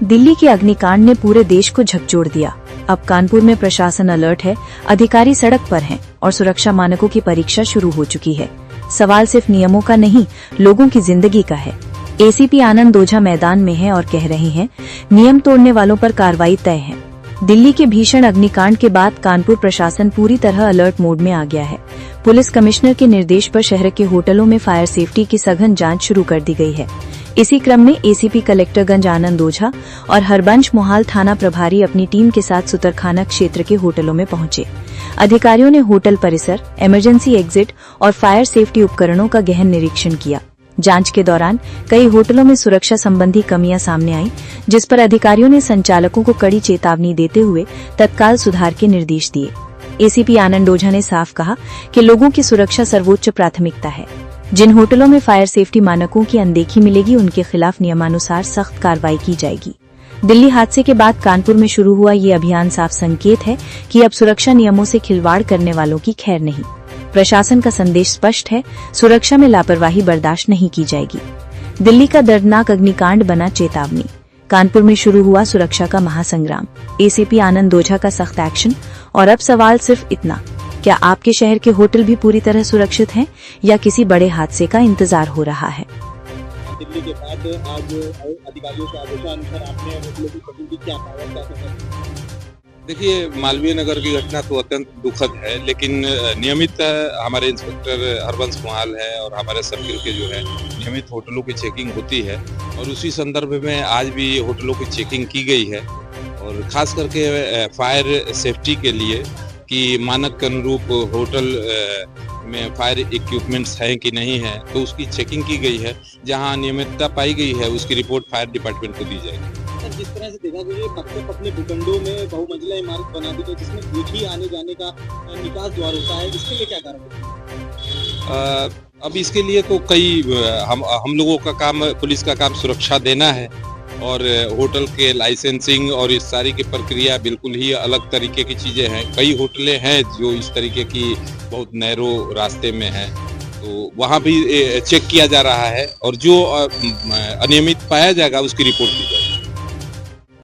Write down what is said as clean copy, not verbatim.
दिल्ली के अग्निकांड ने पूरे देश को झकझोर दिया। अब कानपुर में प्रशासन अलर्ट है, अधिकारी सड़क पर हैं और सुरक्षा मानकों की परीक्षा शुरू हो चुकी है। सवाल सिर्फ नियमों का नहीं, लोगों की जिंदगी का है। एसीपी आनंद ओझा मैदान में हैं और कह रहे हैं, नियम तोड़ने वालों पर कार्रवाई तय है। दिल्ली के भीषण अग्निकांड के बाद कानपुर प्रशासन पूरी तरह अलर्ट मोड में आ गया है। पुलिस कमिश्नर के निर्देश पर शहर के होटलों में फायर सेफ्टी की सघन जांच शुरू कर दी गई है। इसी क्रम में एसीपी कलेक्टरगंज आनंद ओझा और हरबंश मोहाल थाना प्रभारी अपनी टीम के साथ सुतरखाना क्षेत्र के होटलों में पहुंचे। अधिकारियों ने होटल परिसर, इमरजेंसी एग्जिट और फायर सेफ्टी उपकरणों का गहन निरीक्षण किया। जांच के दौरान कई होटलों में सुरक्षा संबंधी कमियां सामने आईं, जिस पर अधिकारियों ने संचालकों को कड़ी चेतावनी देते हुए तत्काल सुधार के निर्देश दिए। एसीपी आनंद ओझा ने साफ कहा कि लोगों की सुरक्षा सर्वोच्च प्राथमिकता है। जिन होटलों में फायर सेफ्टी मानकों की अनदेखी मिलेगी, उनके खिलाफ नियमानुसार सख्त कार्रवाई की जाएगी। दिल्ली हादसे के बाद कानपुर में शुरू हुआ ये अभियान साफ संकेत है कि अब सुरक्षा नियमों से खिलवाड़ करने वालों की खैर नहीं। प्रशासन का संदेश स्पष्ट है, सुरक्षा में लापरवाही बर्दाश्त नहीं की जाएगी। दिल्ली का दर्दनाक अग्निकांड बना चेतावनी। कानपुर में शुरू हुआ सुरक्षा का महासंग्राम। एसीपी आनंद ओझा का सख्त एक्शन। और अब सवाल सिर्फ इतना, क्या आपके शहर के होटल भी पूरी तरह सुरक्षित हैं या किसी बड़े हादसे का इंतजार हो रहा है? दिल्ली के बाद आज अधिकारियों के आदेशानुसार आपने होटलों की चेकिंग की, क्या देखिए, मालवीय नगर की घटना तो अत्यंत दुखद है, लेकिन नियमित हमारे इंस्पेक्टर हरबंश मोहाल है और हमारे सर्किल के जो है नियमित होटलों की चेकिंग होती है और उसी संदर्भ में आज भी होटलों की चेकिंग की गई है और खास करके फायर सेफ्टी के लिए कि मानक के अनुरूप होटल में फायर इक्विपमेंट्स हैं कि नहीं है, तो उसकी चेकिंग की गई है। जहां अनियमितता पाई गई है उसकी रिपोर्ट फायर डिपार्टमेंट को दी जाएगी। जिस तरह से देखा गया, पतले भूखंडों में बहुमंजिला इमारत बना दी गई जिसमें एक ही आने जाने का निकास द्वार होता है, इसके लिए क्या कारण? अब इसके लिए तो कई हम लोगों का काम, पुलिस का काम सुरक्षा देना है और होटल के लाइसेंसिंग और इस सारी की प्रक्रिया बिल्कुल ही अलग तरीके की चीज़ें हैं। कई होटलें हैं जो इस तरीके की बहुत नैरो रास्ते में हैं, तो वहाँ भी चेक किया जा रहा है और जो अनियमित पाया जाएगा उसकी रिपोर्ट दी जाएगी।